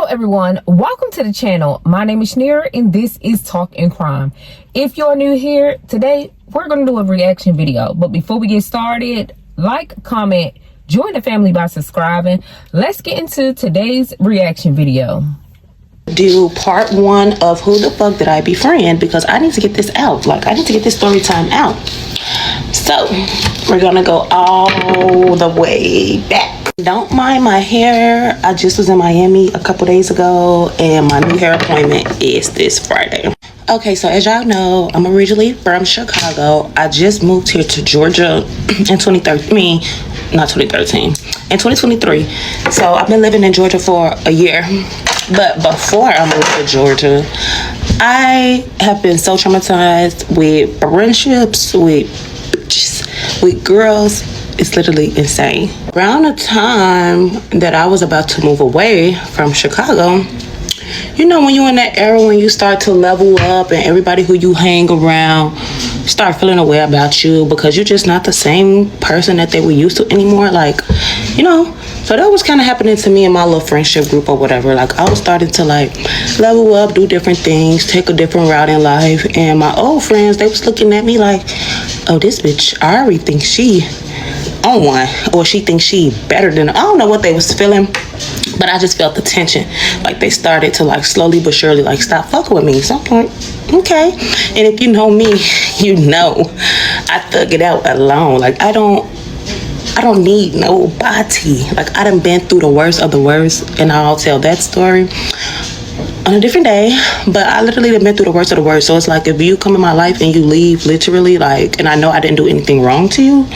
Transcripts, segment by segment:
everyone, welcome to the channel. My name is Shaneria and this is Talk and Crime. If you're new here, today we're going to do a reaction video. But before we get started, like, comment, join the family by subscribing. Let's get into today's reaction video. Do part one of Who the Fuck Did I Befriend, because I need to get this out. Like, I need to get this story time out. So we're gonna go all the way back. Don't mind my hair. I just was in Miami a couple days ago and my new hair appointment is this Friday. Okay, so as y'all know, I'm originally from Chicago. I just moved here to Georgia in 2013. Not 2013, in 2023. So I've been living in Georgia for a year. But before I moved to Georgia, I have been so traumatized with friendships, with girls. It's literally insane. Around the time that I was about to move away from Chicago, you know, when you're in that era when you start to level up and everybody who you hang around start feeling a way about you because you're just not the same person that they were used to anymore. Like, you know, so that was kind of happening to me in my little friendship group or whatever. Like, I was starting to like level up, do different things, take a different route in life. And my old friends, they was looking at me like, oh, this bitch, I already think she on one, or she thinks she better than, I don't know what they was feeling, but I just felt the tension. Like, they started to like slowly but surely like stop fucking with me. So I'm like, okay. And if you know me, you know I thug it out alone. Like, I don't need nobody. Like, I done been through the worst of the worst, and I'll tell that story on a different day. But I literally have been through the worst of the worst. So it's like, if you come in my life and you leave literally, like, and I know I didn't do anything wrong to you,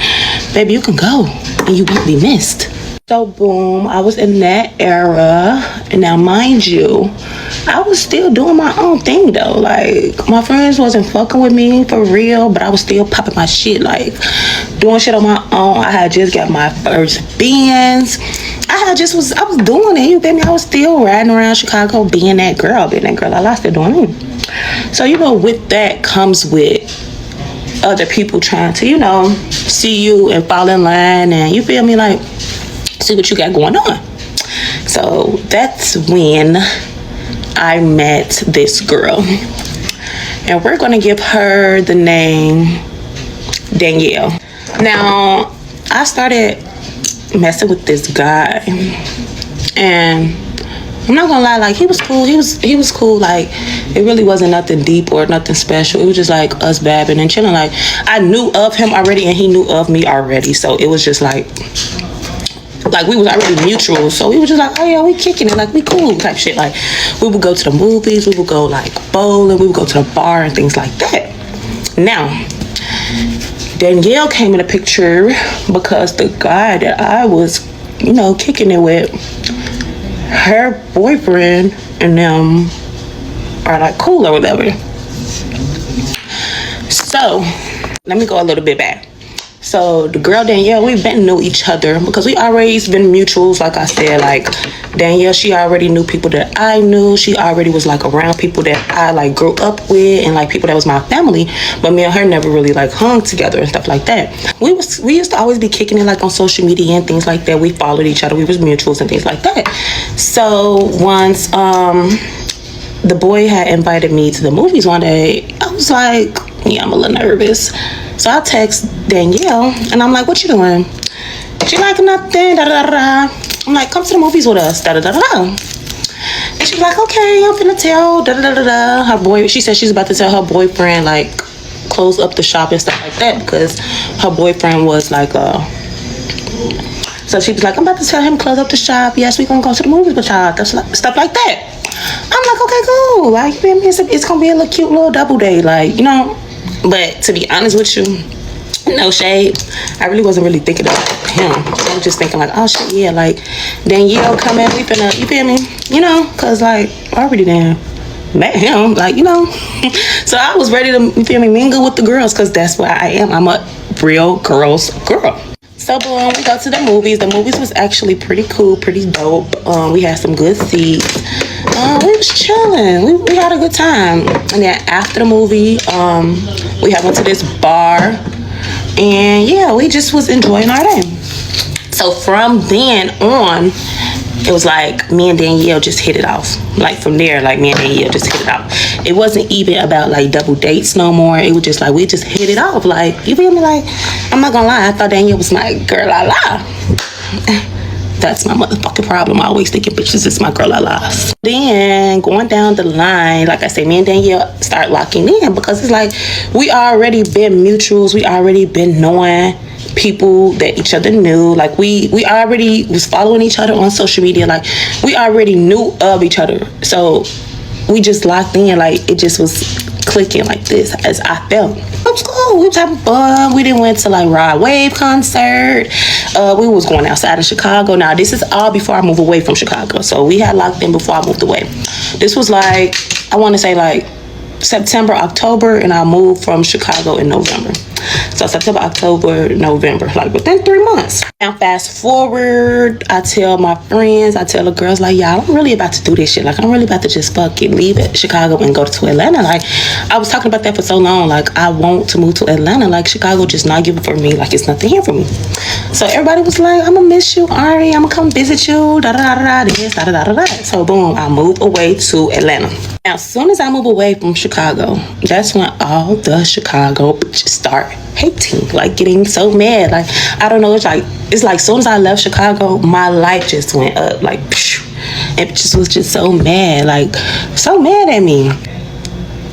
baby, you can go and you won't be missed. So boom, I was in that era. And now mind you, I was still doing my own thing though. Like, my friends wasn't fucking with me for real, but I was still popping my shit, like doing shit on my own. I had just got my first Benz. I was doing it, you feel me? I was still riding around Chicago being that girl I lost it doing it. So, you know, with that comes with other people trying to, you know, see you and fall in line and, you feel me, like, see what you got going on. So that's when I met this girl, and we're gonna give her the name Danielle. Now, I started messing with this guy, and I'm not gonna lie, like, he was cool. He was cool. Like, it really wasn't nothing deep or nothing special. It was just like us babbing and chilling. Like, I knew of him already and he knew of me already, so it was just like we was already mutual. So we was just like, oh yeah, we kicking it, like we cool type shit. Like, we would go to the movies, we would go like bowling, we would go to the bar and things like that. Now, Danielle came in the picture because the guy that I was, you know, kicking it with, her boyfriend and them are like cool or whatever. So let me go a little bit back. So the girl Danielle, we've been knew each other because we always been mutuals. Like I said, like, Danielle, she already knew people that I knew. She already was like around people that I like grew up with and like people that was my family. But me and her never really like hung together and stuff like that. We used to always be kicking it like on social media and things like that. We followed each other. We was mutuals and things like that. So once the boy had invited me to the movies one day, I was like, yeah, I'm a little nervous. So I text Danielle and I'm like, what you doing? She like, nothing, da da da. I'm like, come to the movies with us, da da da da. And she's like, okay, I'm finna tell da da da da. Her boy, she said she's about to tell her boyfriend, like, close up the shop and stuff like that, because her boyfriend was like so she was like, I'm about to tell him close up the shop. Yes, we gonna go to the movies with y'all, stuff like that. I'm like, okay, cool. Like, it's gonna be a little cute little double date, like, you know. But to be honest with you, no shade, I really wasn't really thinking about him. I was just thinking like, oh shit, yeah, like, Danielle coming, we finna, you feel me? You know, cause like, I already done met him, like, you know. So I was ready to, you feel me, mingle with the girls, cause that's what I am. I'm a real girl's girl. So boom, we go to the movies. The movies was actually pretty cool, pretty dope. We had some good seats. We was chilling. We had a good time. And then after the movie, we had went to this bar, and yeah, we just was enjoying our day. So from then on, it was like me and Danielle just hit it off. Like from there, like me and Danielle just hit it off. It wasn't even about like double dates no more. It was just like we just hit it off. Like, you feel me? Like, I'm not gonna lie, I thought Danielle was my girl la la. That's my motherfucking problem. I always thinking bitches is my girl la las. Then going down the line, like I say, me and Danielle start locking in because it's like we already been mutuals. We already been knowing people that each other knew. Like we already was following each other on social media. Like we already knew of each other. So we just locked in. Like it just was clicking like this as I felt. It was cool. We was having fun. We didn't went to like Rod Wave concert. We was going outside of Chicago. Now this is all before I moved away from Chicago. So we had locked in before I moved away. This was like, I want to say like September, October, and I moved from Chicago in November. So September, October, November, like within 3 months. Now fast forward, I tell my friends, I tell the girls like, y'all, I'm really about to do this shit. Like I'm really about to just fucking leave it Chicago and go to Atlanta. Like I was talking about that for so long. Like I want to move to Atlanta. Like Chicago just not giving for me. Like it's nothing here for me. So everybody was like, I'm gonna miss you, Ari. I'm gonna come visit you. Da da da da this, da da da da. So boom, I moved away to Atlanta. Now, as soon as I move away from Chicago, that's when all the Chicago bitches start hating, like getting so mad. Like, I don't know, it's like as soon as I left Chicago, my life just went up, like, phew, and just was just so mad, like, so mad at me.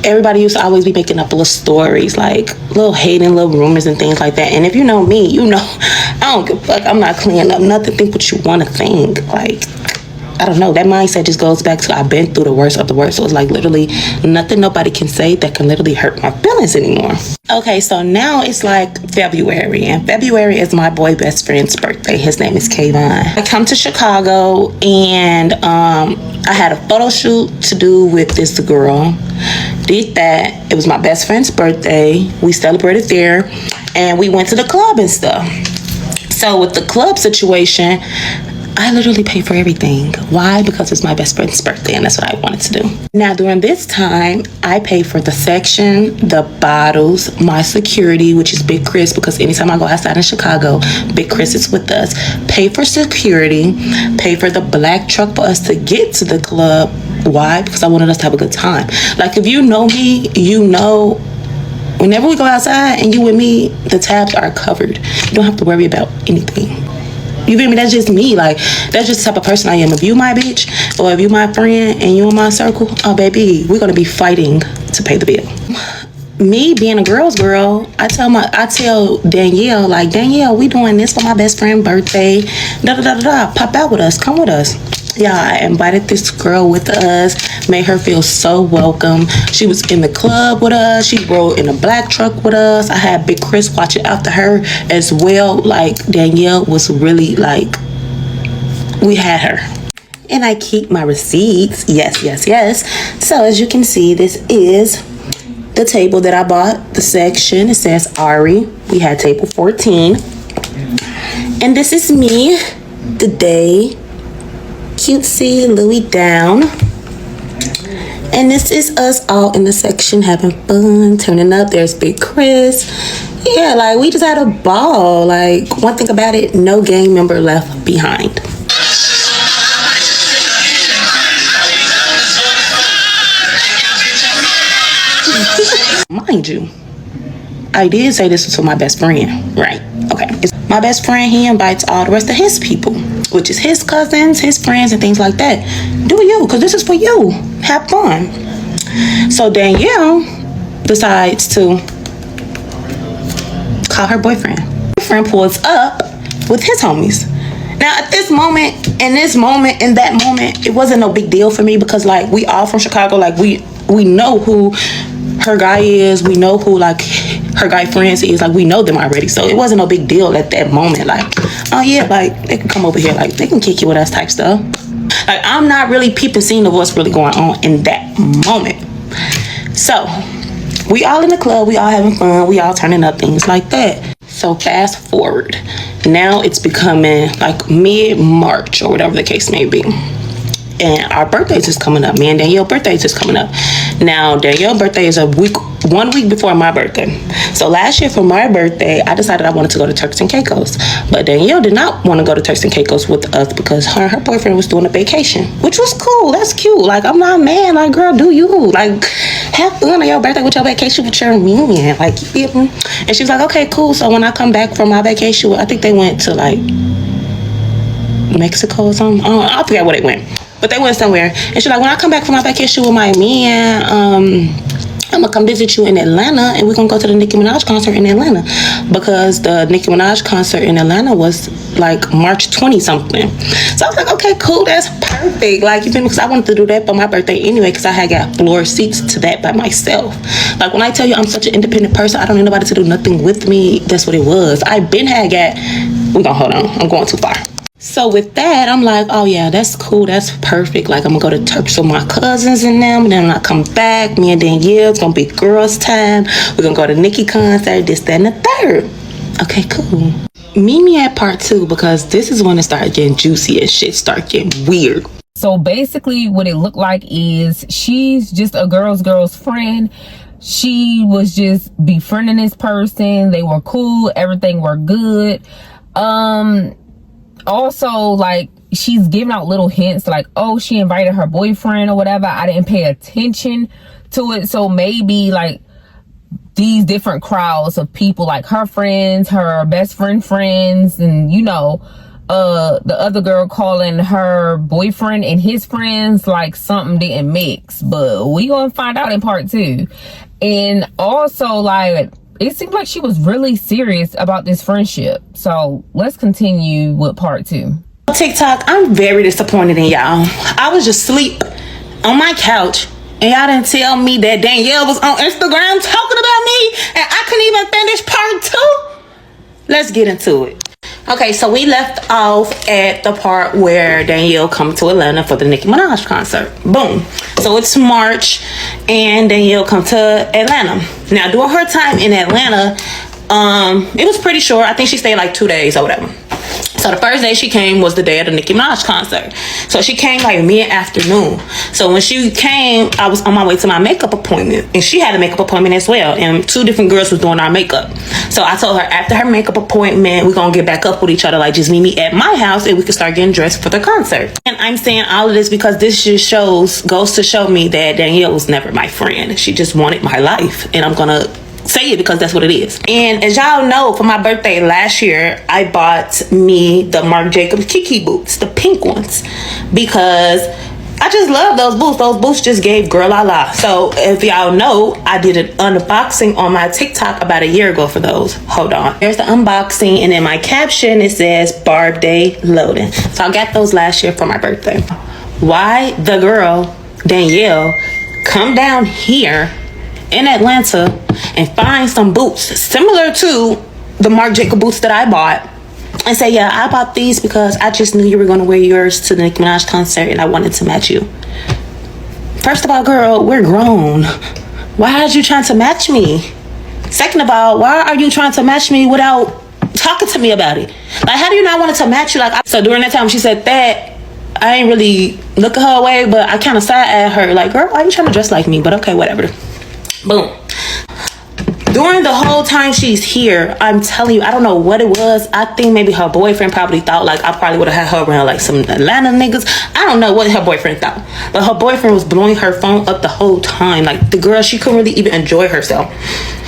Everybody used to always be making up little stories, like little hating, little rumors and things like that. And if you know me, you know, I don't give a fuck. I'm not cleaning up nothing. Think what you want to think. Like, I don't know. That mindset just goes back to I've been through the worst of the worst. So it's like literally nothing nobody can say that can literally hurt my feelings anymore. Okay, so now it's like February. And February is my boy best friend's birthday. His name is Kayvon. I come to Chicago and I had a photo shoot to do with this girl. Did that. It was my best friend's birthday. We celebrated there. And we went to the club and stuff. So with the club situation, I literally pay for everything. Why? Because it's my best friend's birthday and that's what I wanted to do. Now during this time, I pay for the section, the bottles, my security, which is Big Chris, because anytime I go outside in Chicago, Big Chris is with us. Pay for security, pay for the black truck for us to get to the club. Why? Because I wanted us to have a good time. Like if you know me, you know whenever we go outside and you with me, the tabs are covered. You don't have to worry about anything. You feel me? That's just me. Like, that's just the type of person I am. If you my bitch, or if you my friend, and you in my circle, oh, baby, we're going to be fighting to pay the bill. Me being a girl's girl, I tell Danielle, like, Danielle, we doing this for my best friend's birthday. Da-da-da-da-da. Pop out with us. Come with us. Yeah, I invited this girl with us, made her feel so welcome. She was in the club with us. She rode in a black truck with us. I had Big Chris watching after her as well. Like, Danielle was really like, we had her. And I keep my receipts. Yes, yes, yes. So as you can see, this is the table that I bought. The section, it says Ari. We had table 14. And this is me the day. Cutesy Louis down. And this is us all in the section having fun, turning up. There's Big Chris. Yeah, like we just had a ball. Like one thing about it, no gang member left behind. Mind you, I did say this was for my best friend, right? Okay. It's my best friend, he invites all the rest of his people, which is his cousins, his friends, and things like that. Do you, because this is for you. Have fun. So Danielle decides to call her boyfriend. Boyfriend pulls up with his homies. Now at this moment, in that moment, it wasn't no big deal for me because like we all from Chicago, like we know who her guy is, we know who like her guy friends is, like we know them already, so it wasn't no big deal at that moment. Like, oh yeah, like they can come over here, like they can kick you with us type stuff. Like I'm not really peeping seeing of what's really going on in that moment. So we all in the club, we all having fun, we all turning up, things like that. So fast forward, now it's becoming like mid-March or whatever the case may be. and our birthdays is coming up. Me and Danielle's birthdays is coming up. Now, Danielle's birthday is 1 week before my birthday. So last year for my birthday, I decided I wanted to go to Turks and Caicos. But Danielle did not want to go to Turks and Caicos with us because her boyfriend was doing a vacation, which was cool. That's cute. Like, I'm not mad. Like, girl, do you. Like, have fun on your birthday with your vacation with your man. Like, you feel me? And she was like, okay, cool. So when I come back from my vacation, I think they went to, like, Mexico or something. I forget where they went. But they went somewhere. And she's like, when I come back from my vacation with my man, I'm gonna come visit you in Atlanta, and we're gonna go to the Nicki Minaj concert in Atlanta, because the Nicki Minaj concert in Atlanta was like March 20 something. So I was like, okay, cool, that's perfect. Like, you feel me? Because I wanted to do that for my birthday anyway, because I had got floor seats to that by myself. Like, when I tell you I'm such an independent person, I don't need nobody to do nothing with me. That's what it was. I been had got. We're gonna hold on. I'm going too far. So with that, I'm like, oh yeah, that's cool, that's perfect. Like, I'm gonna go to Turks with my cousins and them, and then when I come back, me and Danielle, it's gonna be girls' time. We're gonna go to Nicki concert, this, that, and the third. Okay, cool. Meet me at part 2, because this is when it started getting juicy and shit start getting weird. So basically what it looked like is she's just a girl's friend. She was just befriending this person. They were cool, everything were good. Also, like, she's giving out little hints like, oh, she invited her boyfriend or whatever. I didn't pay attention to it. So maybe like these different crowds of people, like her friends, her best friends, and you know, the other girl calling her boyfriend and his friends, like something didn't mix. But we gonna find out in part 2. And also, like, it seemed like she was really serious about this friendship. So let's continue with part 2. TikTok, I'm very disappointed in y'all. I was just asleep on my couch, and y'all didn't tell me that Danielle was on Instagram talking about me, and I couldn't even finish part 2. Let's get into it. Okay, so we left off at the part where Danielle come to Atlanta for the Nicki Minaj concert. Boom. So it's March, and Danielle come to Atlanta. Now, during her time in Atlanta, it was pretty short. I think she stayed like 2 days or whatever. So the first day she came was the day of the Nicki Minaj concert. So she came like mid-afternoon. So when she came, I was on my way to my makeup appointment, and she had a makeup appointment as well, and 2 different girls was doing our makeup. So I told her after her makeup appointment, we're gonna get back up with each other, like just meet me at my house and we can start getting dressed for the concert. And I'm saying all of this because this just goes to show me that Danielle was never my friend. She just wanted my life, and I'm gonna say it because that's what it is. And as y'all know, for my birthday last year, I bought me the Marc Jacobs Kiki boots, the pink ones, because I just love those boots. Those boots just gave girl la la. So if y'all know, I did an unboxing on my TikTok about a year ago for those. Hold on. There's the unboxing, and in my caption it says Barb Day Loading. So I got those last year for my birthday. Why the girl Danielle come down here in Atlanta and find some boots similar to the Marc Jacobs boots that I bought and say, yeah, I bought these because I just knew you were going to wear yours to the Nicki Minaj concert and I wanted to match you. First of all, girl, we're grown. Why are you trying to match me? Second of all, why are you trying to match me without talking to me about it? Like, how do you not want to match you? Like, so during that time she said that, I ain't really look at her way, but I kind of side at her like, girl, why are you trying to dress like me? But okay, whatever. Boom. During the whole time she's here, I'm telling you, I don't know what it was. I think maybe her boyfriend probably thought like I probably would have had her around like some Atlanta niggas. I don't know what her boyfriend thought, but her boyfriend was blowing her phone up the whole time. Like, the girl, she couldn't really even enjoy herself.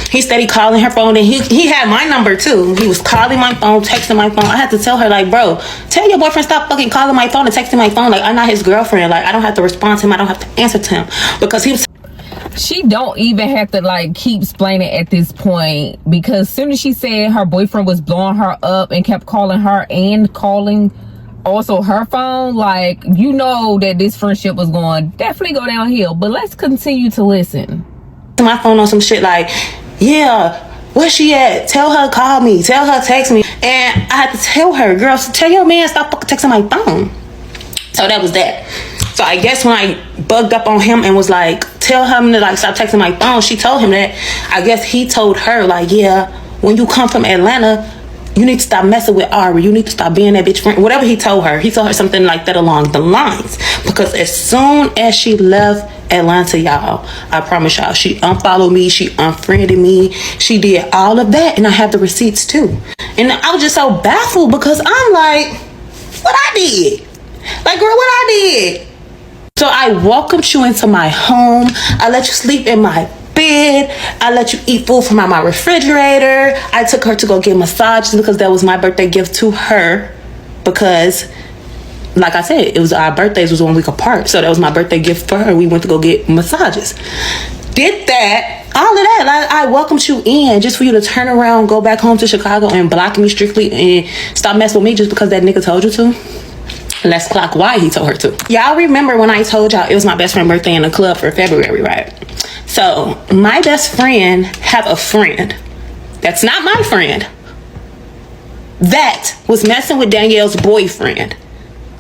He steady calling her phone, and he had my number too. He was calling my phone, texting my phone. I had to tell her like, bro, tell your boyfriend stop fucking calling my phone and texting my phone. Like, I'm not his girlfriend. Like, I don't have to respond to him. I don't have to answer to him, because he was. She don't even have to like keep explaining at this point, because as soon as she said her boyfriend was blowing her up and kept calling her and calling also her phone, like, you know that this friendship was going to definitely go downhill. But let's continue to listen. My phone on some shit like, yeah, where she at? Tell her call me. Tell her text me. And I had to tell her, girl, tell your man stop fucking texting my phone. So that was that. So I guess when I bugged up on him and was like, tell him to like stop texting my phone, she told him that. I guess he told her like, yeah, when you come from Atlanta, you need to stop messing with Ari. You need to stop being that bitch friend. Whatever he told her something like that along the lines. Because as soon as she left Atlanta, y'all, I promise y'all, she unfollowed me, she unfriended me, she did all of that, and I have the receipts too. And I was just so baffled because I'm like, what I did? Like, girl, what I did? So I welcomed you into my home. I let you sleep in my bed. I let you eat food from my refrigerator. I took her to go get massages because that was my birthday gift to her. Because, like I said, it was our birthdays was 1 week apart. So that was my birthday gift for her. We went to go get massages. Did that. All of that. Like, I welcomed you in just for you to turn around, go back home to Chicago and block me strictly and stop messing with me just because that nigga told you to. Let's clock why he told her to. Y'all remember when I told y'all it was my best friend's birthday in the club for February, right? So my best friend have a friend that's not my friend that was messing with Danielle's boyfriend.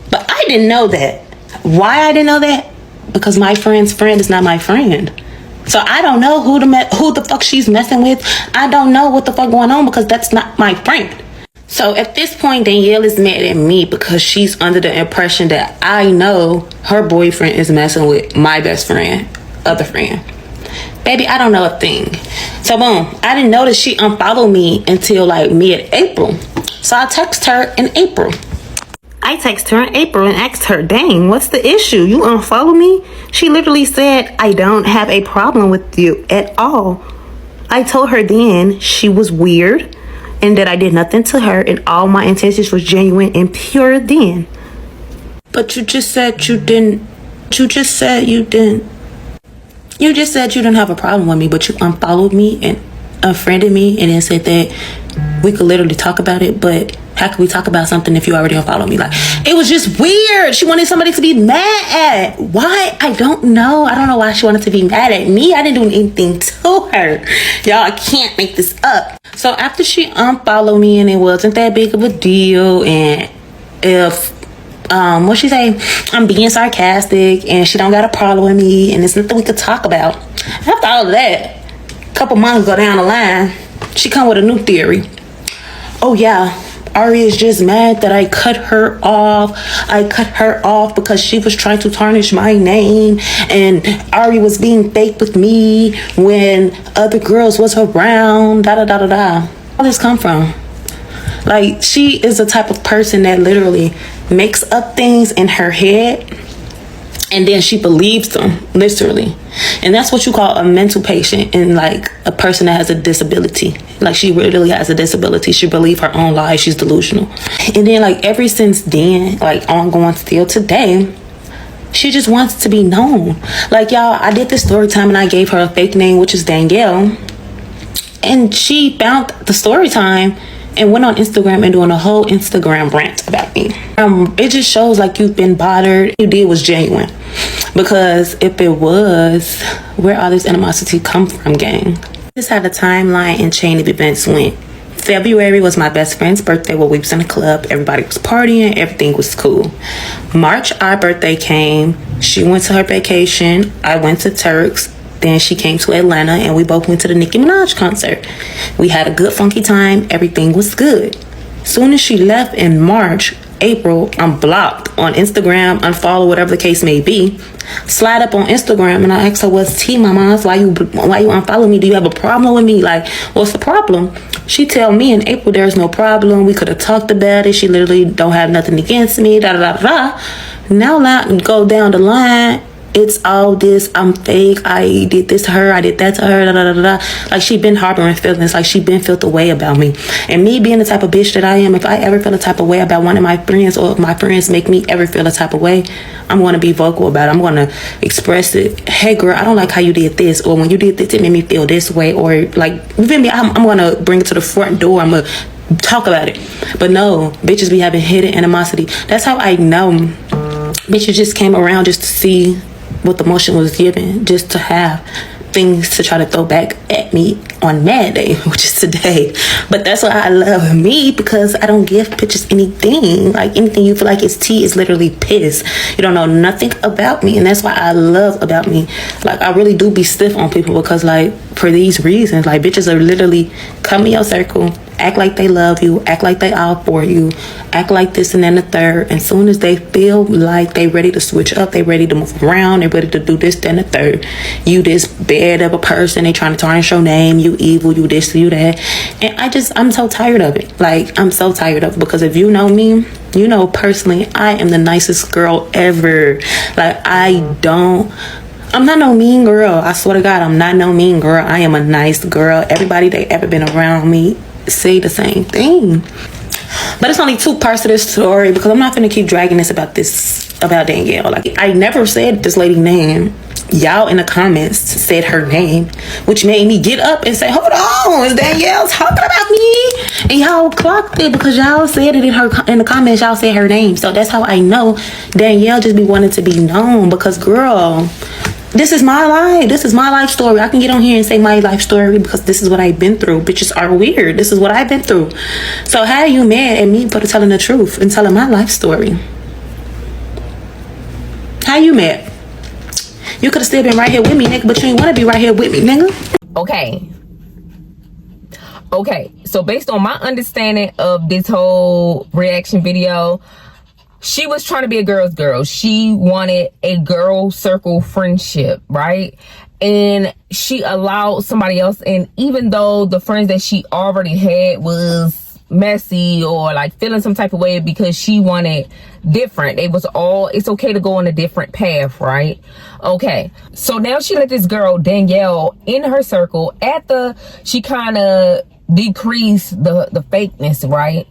But I didn't know that. Why I didn't know that? Because my friend's friend is not my friend. So I don't know who the fuck she's messing with. I don't know what the fuck going on because that's not my friend. So at this point, Danielle is mad at me because she's under the impression that I know her boyfriend is messing with my best friend, other friend. Baby, I don't know a thing. So boom, I didn't notice she unfollowed me until like mid-April. So I text her in April. I text her in April and asked her, dang, what's the issue? You unfollow me? She literally said, I don't have a problem with you at all. I told her then she was weird and that I did nothing to her and all my intentions was genuine and pure then. But you just said you didn't. You just said you didn't. You just said you didn't have a problem with me, but you unfollowed me and unfriended me and then said that we could literally talk about it, but how can we talk about something if you already unfollowed me? Like, it was just weird. She wanted somebody to be mad at. Why? I don't know. I don't know why she wanted to be mad at me. I didn't do anything to her. Y'all, I can't make this up. So after she unfollowed me and it wasn't that big of a deal, and if what she say, I'm being sarcastic and she don't got a problem with me and it's nothing we could talk about. After all of that, a couple months go down the line, she come with a new theory. Oh yeah, Ari is just mad that I cut her off. I cut her off because she was trying to tarnish my name, and Ari was being fake with me when other girls was around. Da da da da da. Where did this come from? Like, she is the type of person that literally makes up things in her head and then she believes them, literally. And that's what you call a mental patient, and like a person that has a disability. Like, she really has a disability. She believes her own lies. She's delusional. And then like ever since then, like ongoing still today, she just wants to be known. Like, y'all, I did this story time and I gave her a fake name, which is Danielle. And she found the story time and went on Instagram and doing a whole Instagram rant about me. It just shows like you've been bothered. You did was genuine. Because if it was, where all this animosity come from, gang? Just had a timeline and chain of events went. February was my best friend's birthday where we was in a club. Everybody was partying. Everything was cool. March, our birthday came. She went to her vacation. I went to Turks. Then she came to Atlanta and we both went to the Nicki Minaj concert. We had a good funky time. Everything was good. Soon as she left in March, April, I'm blocked on Instagram, unfollow, whatever the case may be. Slide up on Instagram and I asked her, what's tea, mama? Why you unfollow me? Do you have a problem with me? Like, what's the problem? She tell me in April there's no problem. We could have talked about it. She literally don't have nothing against me. Da da da da. Now go down the line. It's all this, I'm fake, I did this to her, I did that to her, da da da da. Like, she been harboring feelings, like she been felt away about me. And me being the type of bitch that I am, if I ever feel a type of way about one of my friends, or if my friends make me ever feel a type of way, I'm going to be vocal about it. I'm going to express it. Hey girl, I don't like how you did this, or when you did this, it made me feel this way, or like, you feel me? I'm going to bring it to the front door. I'm going to talk about it. But no, bitches be having hidden animosity. That's how I know bitches just came around just to see what the motion was given, just to have things to try to throw back at me on Mad Day, which is today. But that's why I love me, because I don't give bitches anything. Like, anything you feel like is tea is literally piss. You don't know nothing about me, and that's why I love about me. Like, I really do be stiff on people because, like, for these reasons, like, bitches are literally come in your circle act like they love you, act like they all for you, act like this and then the third. And soon as they feel like they ready to switch up, they ready to move around, they ready to do this, then the third, you this bad of a person, they trying to tarnish your name, you evil, you this, you that. And I'm so tired of it. Like, I'm so tired of it, because if you know me, you know personally, I am the nicest girl ever. Like, I'm not no mean girl. I swear to God, I'm not no mean girl. I am a nice girl. Everybody that ever been around me say the same thing. But it's only two parts of this story, because I'm not gonna keep dragging this about Danielle. Like, I never said this lady's name. Y'all in the comments said her name, which made me get up and say, hold on, is Danielle talking about me? And y'all clocked it, because y'all said it in the comments. Y'all said her name. So that's how I know Danielle just be wanting to be known, because girl, this is my life. This is my life story. I can get on here and say my life story, because this is what I've been through. Bitches are weird. This is what I've been through. So how are you mad at me for telling the truth and telling my life story? How you mad? You could have still been right here with me, nigga, but you ain't want to be right here with me, nigga. Okay, so based on my understanding of this whole reaction video, she was trying to be a girl's girl. She wanted a girl circle friendship, right? And she allowed somebody else in, even though the friends that she already had was messy or like feeling some type of way, because she wanted different. It's okay to go on a different path, right? Okay, so now she let this girl Danielle in her circle. She kind of decreased the fakeness, right?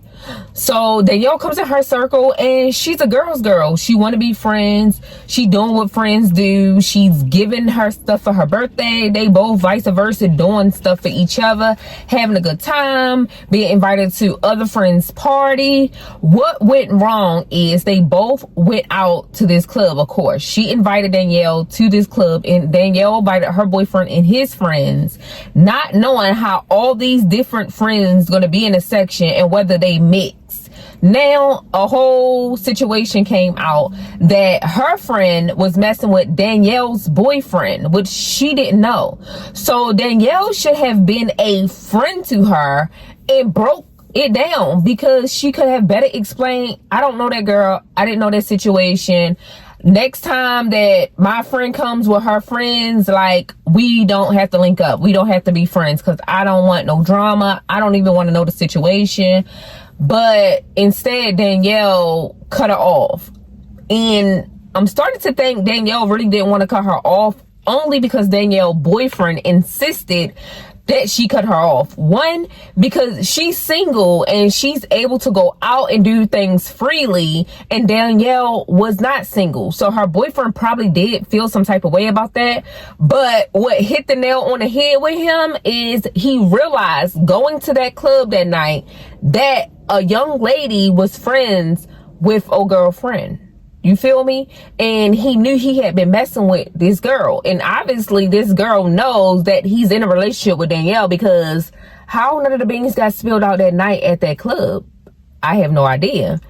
So Danielle comes in her circle, and she's a girl's girl. She want to be friends. She doing what friends do. She's giving her stuff for her birthday. They both vice versa doing stuff for each other, having a good time, being invited to other friends' party. What went wrong is they both went out to this club. Of course, she invited Danielle to this club, and Danielle invited her boyfriend and his friends, not knowing how all these different friends going to be in a section and whether they mix. Now a whole situation came out that her friend was messing with Danielle's boyfriend, which she didn't know. So Danielle should have been a friend to her and broke it down, because she could have better explained, I don't know that girl, I didn't know that situation. Next time that my friend comes with her friends, like, we don't have to link up, we don't have to be friends, because I don't want no drama. I don't even want to know the situation. But instead, Danielle cut her off. And I'm starting to think Danielle really didn't want to cut her off, only because Danielle's boyfriend insisted that she cut her off. One, because she's single and she's able to go out and do things freely, and Danielle was not single. So her boyfriend probably did feel some type of way about that. But what hit the nail on the head with him is he realized going to that club that night that a young lady was friends with a girlfriend. You feel me? And he knew he had been messing with this girl. And obviously this girl knows that he's in a relationship with Danielle, because how none of the beans got spilled out that night at that club, I have no idea.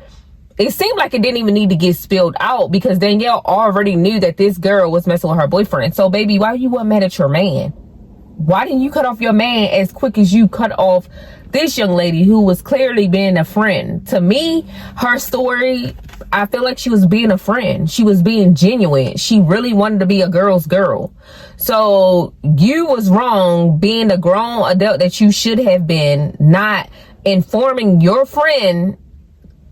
It seemed like it didn't even need to get spilled out, because Danielle already knew that this girl was messing with her boyfriend. So baby, why you weren't mad at your man? Why didn't you cut off your man as quick as you cut off this young lady who was clearly being a friend? To me, her story, I feel like she was being a friend. She was being genuine. She really wanted to be a girl's girl. So you was wrong being a grown adult that you should have been, not informing your friend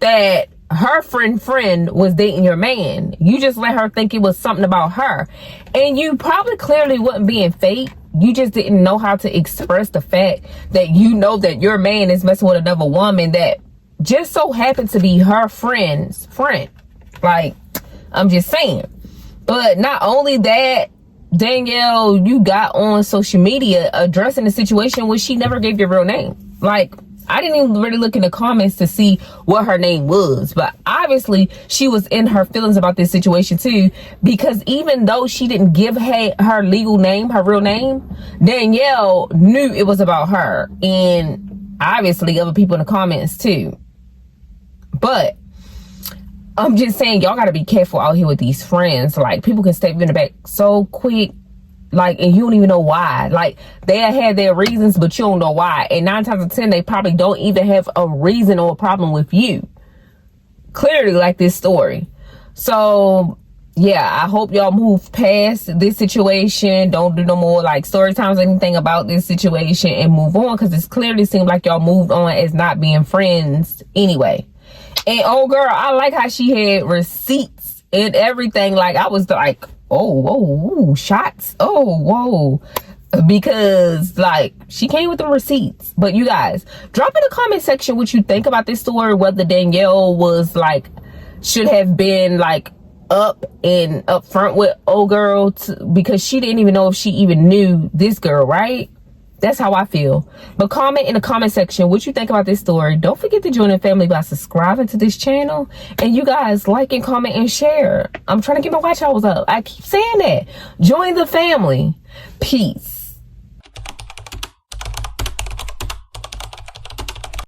that her friend was dating your man. You just let her think it was something about her. And you probably clearly wasn't being fake. You just didn't know how to express the fact that you know that your man is messing with another woman that just so happened to be her friend's friend. Like, I'm just saying. But not only that, Danielle, you got on social media addressing the situation where she never gave your real name. Like, I didn't even really look in the comments to see what her name was, but obviously she was in her feelings about this situation too, because even though she didn't give her legal name, her real name, Danielle knew it was about her, and obviously other people in the comments too. But I'm just saying, y'all gotta be careful out here with these friends. Like, people can stab you in the back so quick. Like, and you don't even know why. Like, they had their reasons, but you don't know why. And 9 times out of 10, they probably don't even have a reason or a problem with you. Clearly, like this story. So yeah, I hope y'all move past this situation. Don't do no more like story times or anything about this situation, and move on, because it clearly seemed like y'all moved on as not being friends anyway. And oh girl, I like how she had receipts and everything. Like, I was like, oh, whoa, shots, oh, whoa, because like she came with the receipts. But you guys, drop in the comment section what you think about this story, whether Danielle was like, should have been like up front with old girl, because she didn't even know if she even knew this girl, right? That's how I feel. But comment in the comment section what you think about this story. Don't forget to join the family by subscribing to this channel, and you guys like and comment and share. I'm trying to get my watch hours up. I keep saying that. Join the family. Peace.